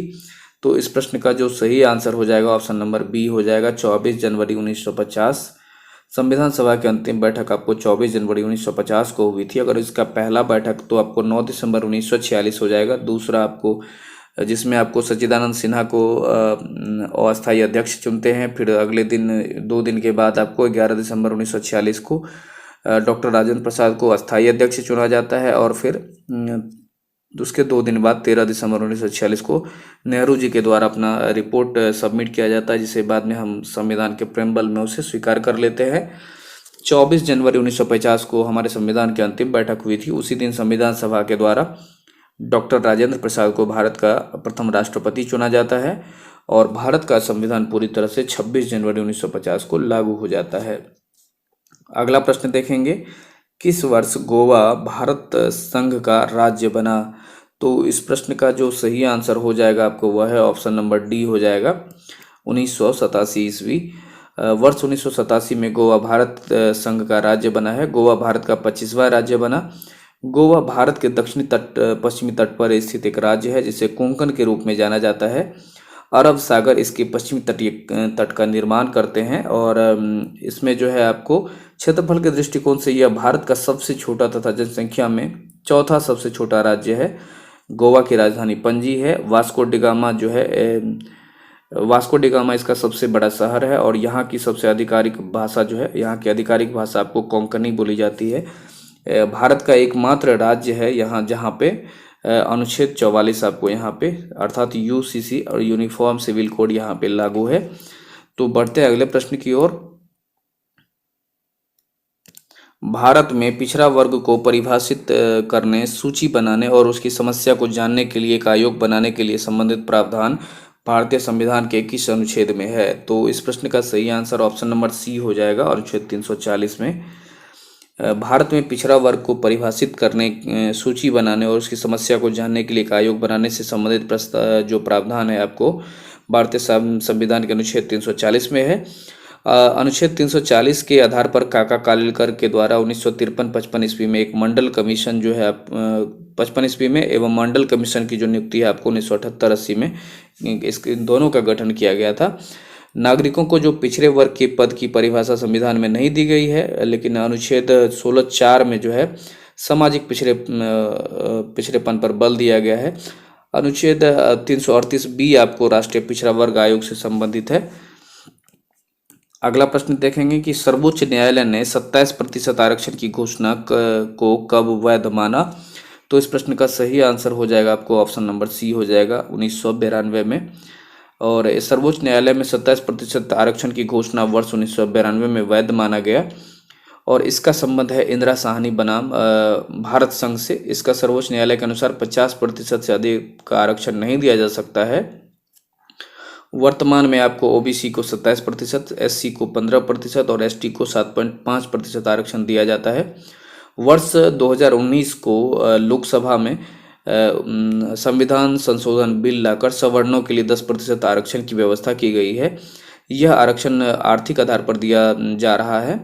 तो इस प्रश्न का जो सही आंसर हो जाएगा ऑप्शन नंबर बी हो जाएगा, 24 जनवरी 1950। संविधान सभा की अंतिम बैठक आपको 24 जनवरी 1950 को हुई थी। अगर इसका पहला बैठक तो आपको 9 दिसंबर 1946 हो जाएगा। दूसरा आपको जिसमें आपको सच्चिदानंद सिन्हा को अस्थायी अध्यक्ष चुनते हैं, फिर अगले दिन 2 दिन के बाद आपको 11 दिसंबर 1946 को डॉक्टर राजेंद्र प्रसाद को अस्थायी अध्यक्ष चुना जाता है, और फिर उसके 2 दिन बाद 13 दिसंबर 1946 को नेहरू जी के द्वारा अपना रिपोर्ट सबमिट किया जाता है, जिसे बाद में हम संविधान के प्रेम्बल में उसे स्वीकार कर लेते हैं। 24 जनवरी 1950 को हमारे संविधान की अंतिम बैठक हुई थी। उसी दिन संविधान सभा के द्वारा डॉक्टर राजेंद्र प्रसाद को भारत का प्रथम राष्ट्रपति चुना जाता है, और भारत का संविधान पूरी तरह से 26 जनवरी 1950 को लागू हो जाता है। अगला प्रश्न देखेंगे, किस वर्ष गोवा भारत संघ का राज्य बना। तो इस प्रश्न का जो सही आंसर हो जाएगा आपको वह है ऑप्शन नंबर डी हो जाएगा, 1987 ईस्वी। वर्ष 1987 में गोवा भारत संघ का राज्य बना है। गोवा भारत का 25वां राज्य बना। गोवा भारत के दक्षिणी तट पश्चिमी तट पर स्थित एक राज्य है, जिसे कोंकण के रूप में जाना जाता है। अरब सागर इसके पश्चिमी तटीय तट का निर्माण करते हैं, और इसमें जो है आपको क्षेत्रफल के दृष्टिकोण से यह भारत का सबसे छोटा तथा जनसंख्या में चौथा सबसे छोटा राज्य है। गोवा की राजधानी पणजी है। वास्को डिगामा जो है वास्को डिगामा इसका सबसे बड़ा शहर है, और यहाँ की सबसे आधिकारिक भाषा जो है, यहाँ की आधिकारिक भाषा आपको कोंकणी बोली जाती है। भारत का एकमात्र राज्य है यहाँ जहाँ पे अनुच्छेद 44 आपको यहाँ पे अर्थात यूसीसी और यूनिफॉर्म सिविल कोड यहाँ पे लागू है। तो बढ़ते हैं अगले प्रश्न की ओर। भारत में पिछड़ा वर्ग को परिभाषित करने, सूची बनाने और उसकी समस्या को जानने के लिए एक आयोग बनाने के लिए संबंधित प्रावधान भारतीय संविधान के किस अनुच्छेद में है। तो इस प्रश्न का सही आंसर ऑप्शन नंबर सी हो जाएगा, अनुच्छेद 340 में। भारत में पिछड़ा वर्ग को परिभाषित करने, सूची बनाने और उसकी समस्या को जानने के लिए एक आयोग बनाने से संबंधित जो प्रावधान है आपको भारतीय संविधान के अनुच्छेद 340 में है। अनुच्छेद 340 के आधार पर काका कालेलकर के द्वारा 1953-55 ईस्वी में एक मंडल कमीशन जो है 55 ईस्वी में, एवं मंडल कमीशन की जो नियुक्ति है आपको 1978-80 में, इसके दोनों का गठन किया गया था। नागरिकों को जो पिछड़े वर्ग के पद की परिभाषा संविधान में नहीं दी गई है, लेकिन अनुच्छेद 16(4) में जो है सामाजिक पिछड़ेपन पर बल दिया गया है। अनुच्छेद 338B आपको राष्ट्रीय पिछड़ा वर्ग आयोग से संबंधित है। अगला प्रश्न देखेंगे कि सर्वोच्च न्यायालय ने 27% आरक्षण की घोषणा को कब वैध माना। तो इस प्रश्न का सही आंसर हो जाएगा आपको ऑप्शन नंबर सी हो जाएगा, 1992 में। और सर्वोच्च न्यायालय में 27% आरक्षण की घोषणा वर्ष 1992 में वैध माना गया, और इसका संबंध है इंदिरा साहनी बनाम भारत संघ से। इसका सर्वोच्च न्यायालय के अनुसार 50% से अधिक का आरक्षण नहीं दिया जा सकता है। वर्तमान में आपको ओबीसी को 27%, एससी को 15% और एसटी को 7.5% आरक्षण दिया जाता है। वर्ष 2019 को लोकसभा में संविधान संशोधन बिल लाकर सवर्णों के लिए 10% आरक्षण की व्यवस्था की गई है। यह आरक्षण आर्थिक आधार पर दिया जा रहा है,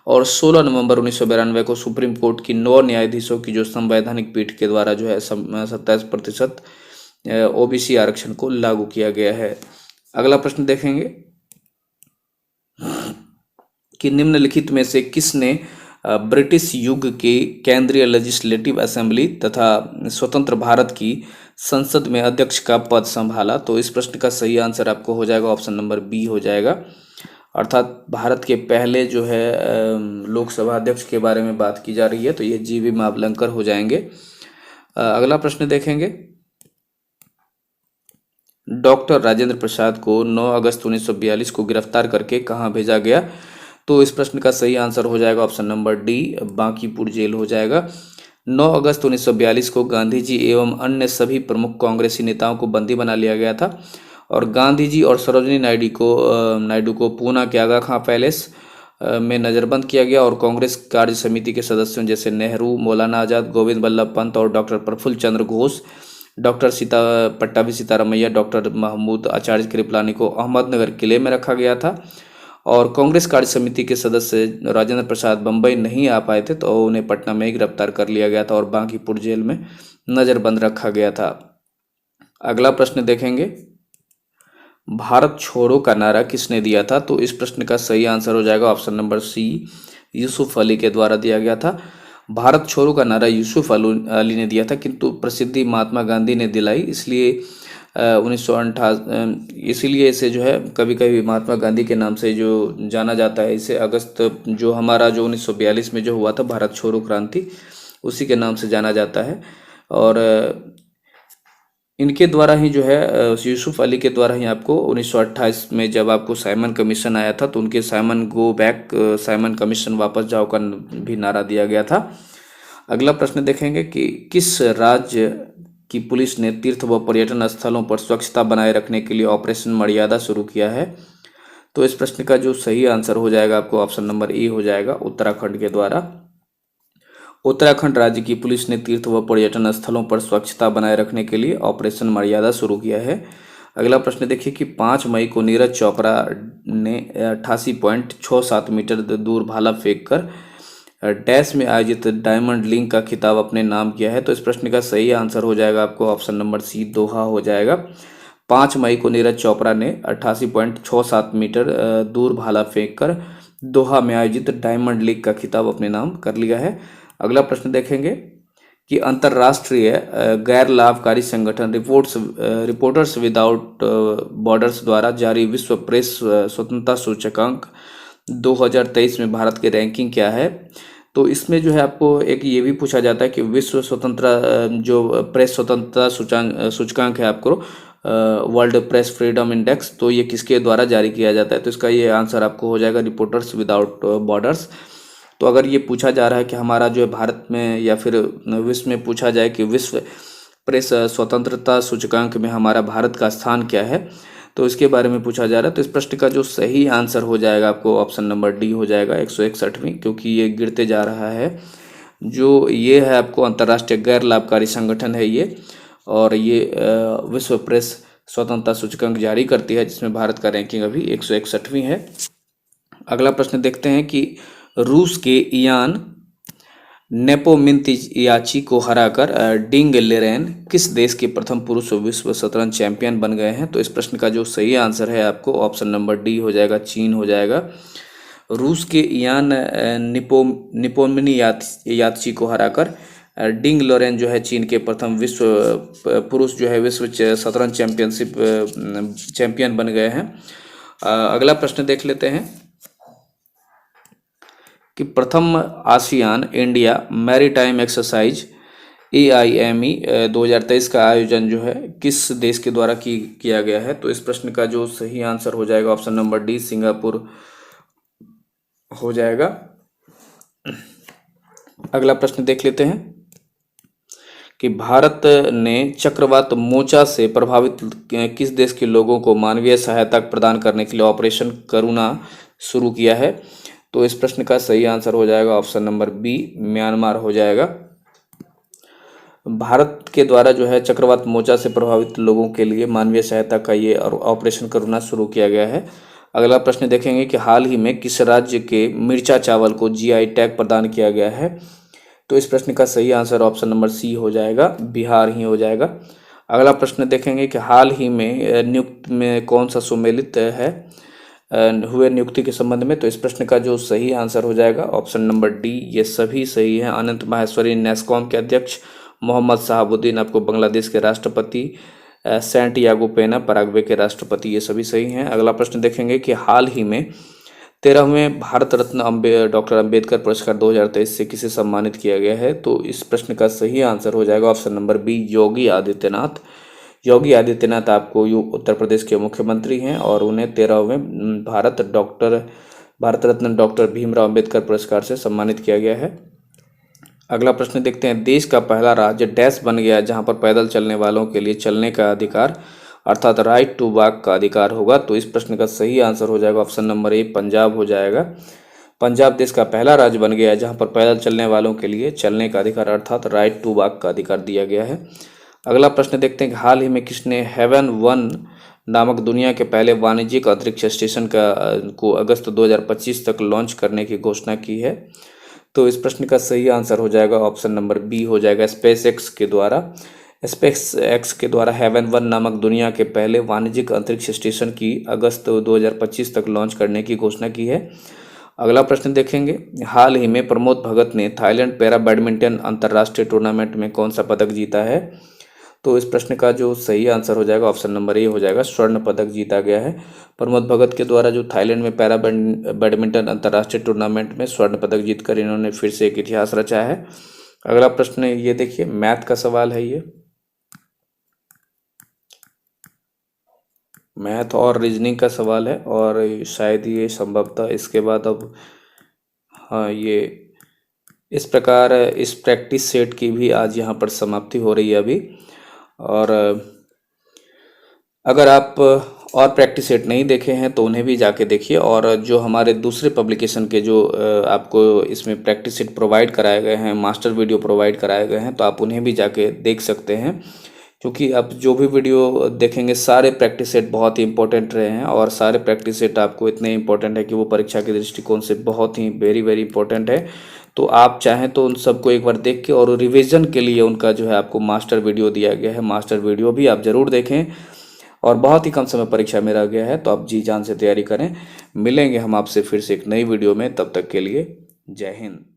और 16 नवंबर 1992 को सुप्रीम कोर्ट की 9 न्यायाधीशों की जो संवैधानिक पीठ के द्वारा जो है 27% ओबीसी आरक्षण को लागू किया गया है। अगला प्रश्न देखेंगे कि निम्नलिखित में से किसने ब्रिटिश युग के केंद्रीय लेजिस्लेटिव असेंबली तथा स्वतंत्र भारत की संसद में अध्यक्ष का पद संभाला। तो इस प्रश्न का सही आंसर आपको हो जाएगा ऑप्शन नंबर बी हो जाएगा, अर्थात भारत के पहले जो है लोकसभा अध्यक्ष के बारे में बात की जा रही है, तो ये जीवी मावलंकर हो जाएंगे। अगला प्रश्न देखेंगे, डॉक्टर राजेंद्र प्रसाद को 9 अगस्त 1942 को गिरफ्तार करके कहाँ भेजा गया। तो इस प्रश्न का सही आंसर हो जाएगा option number D, Bankipur jail हो जाएगा। 9 अगस्त 1942 को गांधी जी एवं अन्य सभी प्रमुख कांग्रेसी नेताओं को बंदी बना लिया गया था, और गांधी जी और सरोजिनी नायडू को पूना के आगा खां पैलेस में नज़रबंद किया गया और कांग्रेस कार्य समिति के सदस्यों जैसे नेहरू, मौलाना आज़ाद, गोविंद बल्लभ पंत और डॉक्टर प्रफुल्ल चंद्र घोष, डॉक्टर पट्टाभी सीतारामैया, डॉक्टर महमूद आचार्य कृपलानी को अहमदनगर किले में रखा गया था। और कांग्रेस कार्य समिति के सदस्य राजेंद्र प्रसाद बम्बई नहीं आ पाए थे तो उन्हें पटना में ही गिरफ्तार कर लिया गया था और बांकीपुर जेल में नज़रबंद रखा गया था। अगला प्रश्न देखेंगे, भारत छोड़ो का नारा किसने दिया था? तो इस प्रश्न का सही आंसर हो जाएगा option number C, Yusuf Ali के द्वारा दिया गया था। भारत छोड़ो का नारा यूसुफ अली ने दिया था, किंतु प्रसिद्धि महात्मा गांधी ने दिलाई, इसलिए 1958 इसीलिए इसे जो है कभी कभी महात्मा गांधी के नाम से जो जाना जाता है। इसे अगस्त जो हमारा जो 1942 में जो हुआ था भारत छोड़ो क्रांति, उसी के नाम से जाना जाता है। और इनके द्वारा ही जो है यूसुफ अली के द्वारा ही आपको 1928 में जब आपको साइमन कमीशन आया था तो उनके Simon go back, Simon commission वापस जाओ का भी नारा दिया गया था। अगला प्रश्न देखेंगे कि किस राज्य की पुलिस ने तीर्थ व पर्यटन स्थलों पर स्वच्छता बनाए रखने के लिए ऑपरेशन मर्यादा शुरू किया है? तो इस प्रश्न का जो सही आंसर हो जाएगा आपको ऑप्शन नंबर ए हो जाएगा, उत्तराखंड के द्वारा। उत्तराखंड राज्य की पुलिस ने तीर्थ व पर्यटन स्थलों पर स्वच्छता बनाए रखने के लिए ऑपरेशन मर्यादा शुरू किया है। अगला प्रश्न देखिए कि 5 मई को नीरज चोपड़ा ने 88.67 मीटर दूर भाला फेंक कर डैश में आयोजित डायमंड लीग का खिताब अपने नाम किया है। तो इस प्रश्न का सही आंसर हो जाएगा आपको ऑप्शन नंबर सी, दोहा हो जाएगा। 5 मई को नीरज चोपड़ा ने 88.67 मीटर दूर भाला फेंक कर दोहा में आयोजित डायमंड लीग का खिताब अपने नाम कर लिया है। अगला प्रश्न देखेंगे कि अंतर्राष्ट्रीय गैर लाभकारी संगठन रिपोर्टर्स विदाउट बॉर्डर्स द्वारा जारी विश्व प्रेस स्वतंत्रता सूचकांक 2023 में भारत की रैंकिंग क्या है? तो इसमें जो है आपको एक ये भी पूछा जाता है कि विश्व स्वतंत्रता जो प्रेस स्वतंत्रता सूचकांक है आपको वर्ल्ड प्रेस फ्रीडम इंडेक्स, तो ये किसके द्वारा जारी किया जाता है? तो इसका ये आंसर आपको हो जाएगा रिपोर्टर्स विदाउट बॉर्डर्स। तो अगर ये पूछा जा रहा है कि हमारा जो है भारत में या फिर विश्व में पूछा जाए कि विश्व प्रेस स्वतंत्रता सूचकांक में हमारा भारत का स्थान क्या है, तो इसके बारे में पूछा जा रहा है। तो इस प्रश्न का जो सही आंसर हो जाएगा आपको ऑप्शन नंबर डी हो जाएगा, 161वीं, क्योंकि ये गिरते जा रहा है। जो ये है आपको अंतर्राष्ट्रीय गैर लाभकारी संगठन है ये, और ये विश्व प्रेस स्वतंत्रता सूचकांक जारी करती है, जिसमें भारत का रैंकिंग अभी 161वीं है। अगला प्रश्न देखते हैं कि रूस के इयान नेपोमिंतियाची को हराकर डिंग लेरेन किस देश के प्रथम पुरुष विश्व शतरंज चैंपियन बन गए हैं? तो इस प्रश्न का जो सही आंसर है आपको ऑप्शन नंबर डी हो जाएगा, चीन हो जाएगा। रूस के इयान नेपोमिंतियाची को हराकर डिंग लोरेन जो है चीन के प्रथम विश्व पुरुष जो है विश्व शतरंज चैंपियन बन गए हैं। अगला प्रश्न देख लेते हैं कि प्रथम ASEAN India maritime exercise AIME 2023 का आयोजन जो है किस देश के द्वारा किया गया है? तो इस प्रश्न का जो सही आंसर हो जाएगा ऑप्शन नंबर डी, सिंगापुर हो जाएगा। अगला प्रश्न देख लेते हैं कि भारत ने चक्रवात मोचा से प्रभावित किस देश के लोगों को मानवीय सहायता प्रदान करने के लिए ऑपरेशन करुणा शुरू किया है? तो इस प्रश्न का सही आंसर हो जाएगा ऑप्शन नंबर बी, म्यांमार हो जाएगा। भारत के द्वारा जो है चक्रवात मोचा से प्रभावित लोगों के लिए मानवीय सहायता का ये ऑपरेशन करुणा शुरू किया गया है। अगला प्रश्न देखेंगे कि हाल ही में किस राज्य के मिर्चा चावल को GI टैग प्रदान किया गया है? तो इस प्रश्न का सही आंसर ऑप्शन नंबर सी हो जाएगा, बिहार ही हो जाएगा। अगला प्रश्न देखेंगे कि हाल ही में नियुक्ति में कौन सा सुमेलित है हुए नियुक्ति के संबंध में? तो इस प्रश्न का जो सही आंसर हो जाएगा ऑप्शन नंबर डी, ये सभी सही हैं। अनंत माहेश्वरी नेस्कॉम के अध्यक्ष, मोहम्मद शहाबुद्दीन आपको बांग्लादेश के राष्ट्रपति, सैंटियागो पेना पराग्वे के राष्ट्रपति, ये सभी सही हैं। अगला प्रश्न देखेंगे कि हाल ही में 13वें भारत रत्न डॉक्टर अंबेडकर पुरस्कार 2023 से किसे सम्मानित किया गया है? तो इस प्रश्न का सही आंसर हो जाएगा option number B, Yogi Adityanath. Yogi Adityanath आपको उत्तर प्रदेश के मुख्यमंत्री हैं और उन्हें 13वें भारत रत्न डॉक्टर भीमराव अंबेडकर पुरस्कार से सम्मानित किया गया है। अगला प्रश्न देखते हैं, देश का पहला राज्य डैश बन गया जहां पर पैदल चलने वालों के लिए चलने का अधिकार अर्थात राइट टू वॉक का अधिकार होगा? तो इस प्रश्न का सही आंसर हो जाएगा ऑप्शन नंबर ए, पंजाब हो जाएगा। पंजाब देश का पहला राज्य बन गया है जहां पर पैदल चलने वालों के लिए चलने का अधिकार अर्थात राइट टू वॉक का अधिकार दिया गया है। अगला प्रश्न देखते हैं कि हाल ही में किसने हेवन 1 नामक दुनिया के पहले वाणिज्यिक अंतरिक्ष स्टेशन को अगस्त 2025 तक लॉन्च करने की घोषणा की है। तो इस प्रश्न का सही आंसर हो जाएगा ऑप्शन नंबर बी हो जाएगा, स्पेस एक्स के द्वारा। स्पेस एक्स के द्वारा हेवन 1 नामक दुनिया के पहले वाणिज्यिक अंतरिक्ष स्टेशन की अगस्त 2025 तक लॉन्च करने की घोषणा की है। अगला प्रश्न देखेंगे, हाल ही में प्रमोद भगत ने थाईलैंड पैरा बैडमिंटन अंतर्राष्ट्रीय टूर्नामेंट में कौन सा पदक जीता है। तो इस प्रश्न का जो सही आंसर हो जाएगा ऑप्शन नंबर ए हो जाएगा, स्वर्ण पदक जीता गया है। प्रमोद भगत के द्वारा जो थाईलैंड में पैरा बैडमिंटन अंतर्राष्ट्रीय टूर्नामेंट में स्वर्ण पदक जीतकर इन्होंने फिर से एक इतिहास रचा है। अगला प्रश्न ये देखिए, मैथ का सवाल है, ये मैथ और रीजनिंग का सवाल है और शायद ये संभवतः इसके बाद अब हाँ ये इस प्रकार इस प्रैक्टिस सेट की भी आज यहाँ पर समाप्ति हो रही है अभी। और अगर आप और प्रैक्टिस सेट नहीं देखे हैं तो उन्हें भी जाके देखिए, और जो हमारे दूसरे पब्लिकेशन के जो आपको इसमें प्रैक्टिस सेट प्रोवाइड कराए गए हैं, मास्टर वीडियो प्रोवाइड कराए गए हैं, तो आप उन्हें भी जाके देख सकते हैं, क्योंकि आप जो भी वीडियो देखेंगे सारे प्रैक्टिस सेट बहुत ही इंपॉर्टेंट रहे हैं और सारे प्रैक्टिस सेट आपको इतने इंपॉर्टेंट है कि वो परीक्षा के दृष्टिकोण से बहुत ही वेरी वेरी इंपॉर्टेंट है। तो आप चाहें तो उन सबको एक बार देख के और रिवीजन के लिए उनका जो है आपको मास्टर वीडियो दिया गया है, मास्टर वीडियो भी आप ज़रूर देखें। और बहुत ही कम समय परीक्षा में रह गया है, तो आप जी जान से तैयारी करें। मिलेंगे हम आपसे फिर से एक नई वीडियो में, तब तक के लिए जय हिंद।